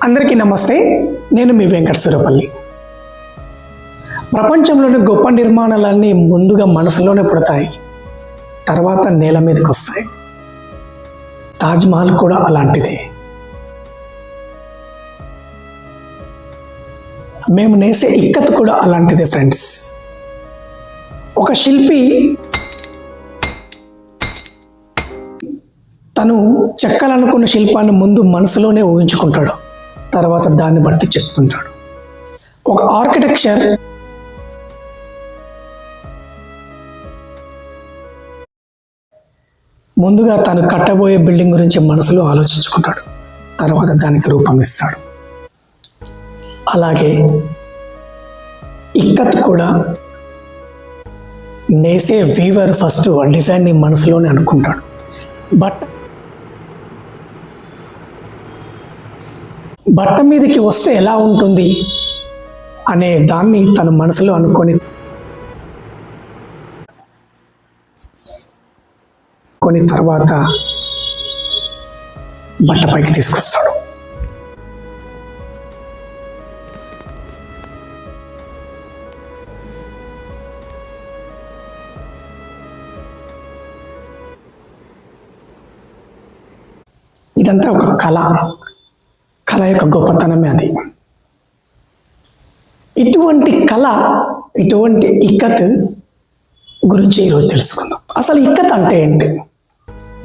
అందరికీ నమస్తే. నేను మీ వెంకట సురపల్లి. ప్రపంచంలోని గొప్ప నిర్మాణాలన్నీ ముందుగా మనసులోనే పుడతాయి, తర్వాత నేల మీదకి వస్తాయి. తాజ్మహల్ కూడా అలాంటిదే. మేము నేసే ఇక్కత్ కూడా అలాంటిదే ఫ్రెండ్స్. ఒక శిల్పి తను చెక్కాలనుకున్న శిల్పాన్ని ముందు మనసులోనే ఊహించుకుంటాడు, తర్వాత దాన్ని బట్టి చెప్తుంటాడు. ఒక ఆర్కిటెక్చర్ ముందుగా తను కట్టబోయే బిల్డింగ్ గురించి మనసులో ఆలోచించుకుంటాడు, తర్వాత దానికి రూపం ఇస్తాడు. అలాగే ఇక్కత్ కూడా నేసే వీవర్ ఫస్ట్ డిజైన్ని మనసులోనే అనుకుంటాడు. బట్ట మీదకి వస్తే ఎలా ఉంటుంది అనే దాన్ని తన మనసులో అనుకొని తర్వాత బట్ట పైకి తీసుకొస్తాడు. ఇదంతా ఒక కళ యొక్క గొప్పతనమే అది. ఇటువంటి ఇక్కత్ గురించి ఈరోజు తెలుసుకుందాం. అసలు ఇక్కత్ అంటే ఏంటి?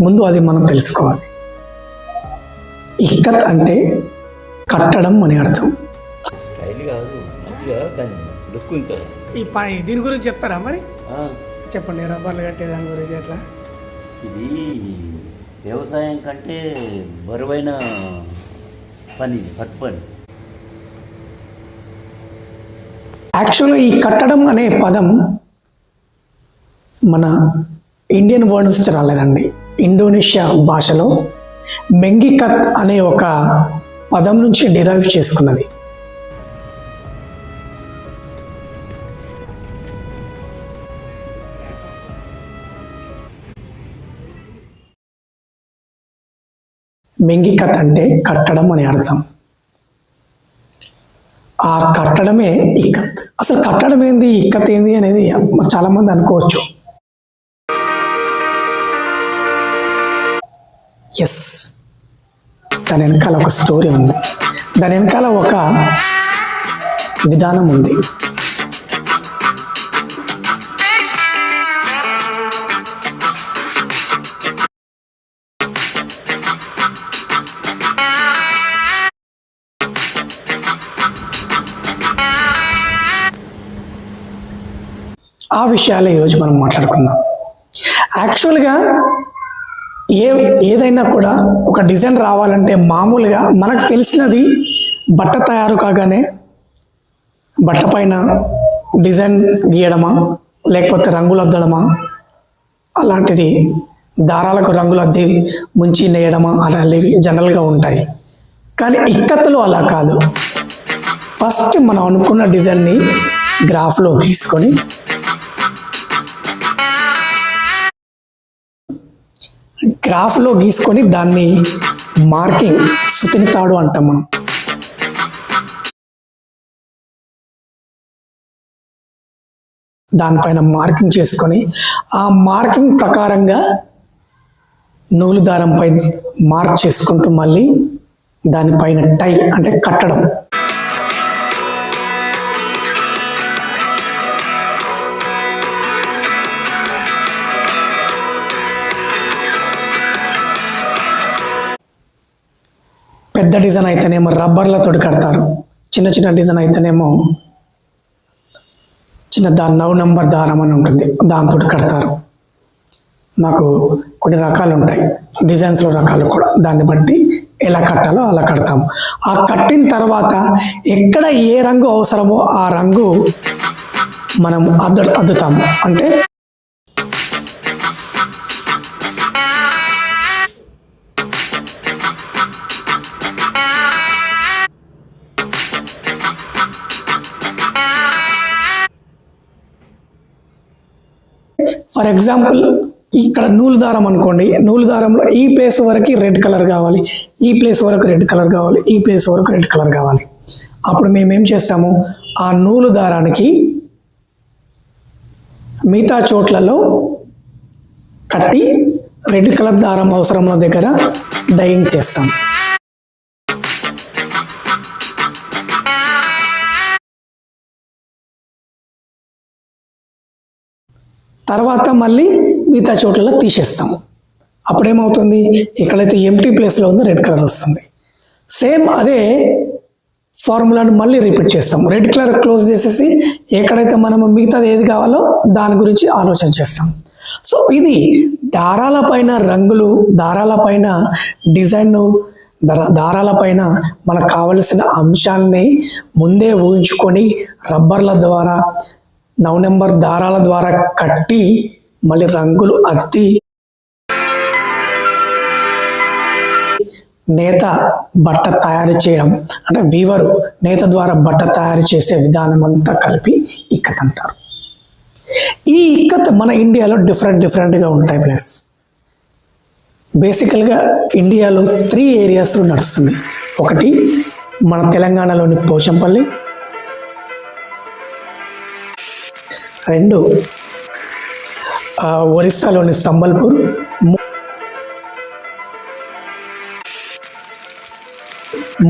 ముందు అది మనం తెలుసుకోవాలి. ఇక్కత్ అంటే కట్టడం అని అర్థం. దీని గురించి చెప్తారా మరి? చెప్పండి. రబ్బర్లు కట్టే దాని గురించి ఎట్లా? ఇది వ్యవసాయం కంటే బరువైన పని, పని. యాక్చువల్గా ఈ కట్టడం అనే పదం మన ఇండియన్ వర్డ్ నుంచి రాలేదండి. ఇండోనేషియా భాషలో మెంగికత్ అనే ఒక పదం నుంచి డిరైవ్ చేసుకున్నది. మెంగికత్ అంటే కట్టడం అని అర్థం. ఆ కట్టడమే ఇక్కత్. అసలు కట్టడం ఏంది, ఇక్కత్ ఏంది అనేది చాలా మంది అనుకోవచ్చు. ఎస్, దాని వెనకాల ఒక స్టోరీ ఉంది, దాని వెనకాల ఒక విధానం ఉంది. ఆ విషయాలే ఈరోజు మనం మాట్లాడుకుందాం. యాక్చువల్గా ఏదైనా కూడా ఒక డిజైన్ రావాలంటే మామూలుగా మనకు తెలిసినది బట్ట తయారు కాగానే బట్ట పైన డిజైన్ గీయడమా, లేకపోతే రంగులు అద్దడమా, అలాంటిది దారాలకు రంగులు అద్ది ముంచి నేయడమా, అలాంటివి జనరల్గా ఉంటాయి. కానీ ఇక్కత్తులో అలా కాదు. ఫస్ట్ మనం అనుకున్న డిజైన్ని గ్రాఫ్లో గీసుకొని దాన్ని మార్కింగ్, సుతిని తాడు అంటాం మనం. దానిపైన మార్కింగ్ చేసుకొని ఆ మార్కింగ్ ప్రకారంగా నూలు దారంపై మార్క్ చేసుకుంటూ మళ్ళీ దానిపైన టై అంటే కట్టడం. పెద్ద డిజైన్ అయితేనేమో రబ్బర్లతో కడతారు, చిన్న డిజైన్ అయితేనేమో చిన్న 9 నంబర్ దారం అని ఉంటుంది, దాంతో కడతారు. మాకు కొన్ని రకాలు ఉంటాయి, డిజైన్స్లో రకాలు కూడా. దాన్ని బట్టి ఎలా కట్టాలో అలా కడతాము. ఆ కట్టిన తర్వాత ఎక్కడ ఏ రంగు అవసరమో ఆ రంగు మనం అద్దుతాము. అంటే ఫర్ ఎగ్జాంపుల్ ఇక్కడ నూలు దారం అనుకోండి, నూలు దారంలో ఈ ప్లేస్ వరకు రెడ్ కలర్ కావాలి, ఈ ప్లేస్ వరకు రెడ్ కలర్ కావాలి, ఈ ప్లేస్ వరకు రెడ్ కలర్ కావాలి. అప్పుడు మేము ఏం చేస్తాము, ఆ నూలు దారానికి మిగతా చోట్లలో కట్టి రెడ్ కలర్ దారం అవసరమైన దగ్గర డైయింగ్ చేస్తాం. తర్వాత మళ్ళీ మిగతా చోట్లలో తీసేస్తాము. అప్పుడేమవుతుంది, ఎక్కడైతే ఎంటీ ప్లేస్లో ఉందో రెడ్ కలర్ వస్తుంది. సేమ్ అదే ఫార్ములాను మళ్ళీ రిపీట్ చేస్తాం. రెడ్ కలర్ క్లోజ్ చేసేసి ఎక్కడైతే మనము మిగతాది ఏది కావాలో దాని గురించి ఆలోచన చేస్తాం. సో ఇది దారాల పైన రంగులు, దారాల పైన డిజైన్, దారాల పైన మనకు కావలసిన అంశాన్ని ముందే ఊహించుకొని రబ్బర్ల ద్వారా 9 నెంబర్ దారాల ద్వారా కట్టి మళ్ళీ రంగులు అద్ది నేత బట్ట తయారు చేయడం, అంటే వీవరు నేత ద్వారా బట్ట తయారు చేసే విధానం అంతా కలిపి ఇక్కత్ అంటారు. ఈ ఇక్కత్ మన ఇండియాలో డిఫరెంట్గా ఉంటాయి. ప్లస్ బేసికల్గా ఇండియాలో 3 ఏరియాస్లో నడుస్తుంది. ఒకటి మన తెలంగాణలోని పోచంపల్లి, 2 ఒరిస్సాలోని సంబల్పూర్,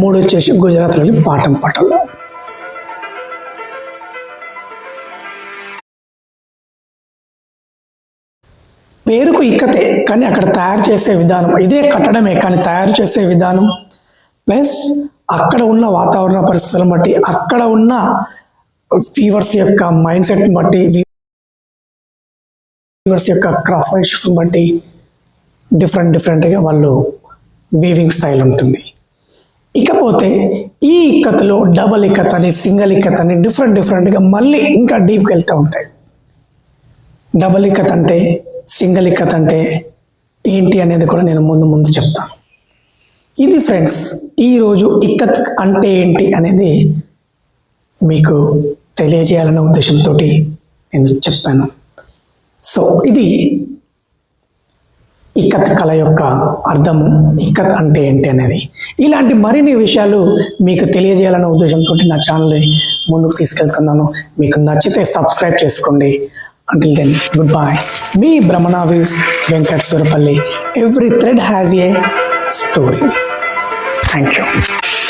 3 వచ్చేసి గుజరాత్లోని పాటం పట్టణం. పేరుకు ఇక్కతే, కానీ అక్కడ తయారు చేసే విధానం ఇదే, కట్టడమే కానీ తయారు చేసే విధానం ప్లస్ అక్కడ ఉన్న వాతావరణ పరిస్థితులను బట్టి, అక్కడ ఉన్న వీవర్స్ యొక్క మైండ్ సెట్ని బట్టి, వీవర్స్ యొక్క క్రాఫ్ట్మెన్షిప్ బట్టి డిఫరెంట్గా వాళ్ళు వీవింగ్ స్టైల్ ఉంటుంది. ఇకపోతే ఈ ఇక్కత్తులో డబల్ ఇక్కత్ అని, సింగిల్ ఇక్కత్ అని డిఫరెంట్గా మళ్ళీ ఇంకా డీప్కి వెళ్తూ ఉంటాయి. డబల్ ఇక్కత్ అంటే, సింగిల్ ఇక్కత్ అంటే ఏంటి అనేది కూడా నేను ముందు చెప్తాను. ఇది ఫ్రెండ్స్, ఈరోజు ఇక్కత్ అంటే ఏంటి అనేది మీకు తెలియజేయాలనే ఉద్దేశంతో నేను చెప్పాను. సో ఇది ఇక్కత్ కళ యొక్క అర్థము, ఇక్కత్ అంటే ఏంటి అనేది. ఇలాంటి మరిన్ని విషయాలు మీకు తెలియజేయాలనే ఉద్దేశంతో నా ఛానల్ని ముందుకు తీసుకెళ్తున్నాను. మీకు నచ్చితే సబ్స్క్రైబ్ చేసుకోండి. Until then, goodbye. Me, Brahmana Weaves, Venkat Surapalli. Every thread has a story. Thank you.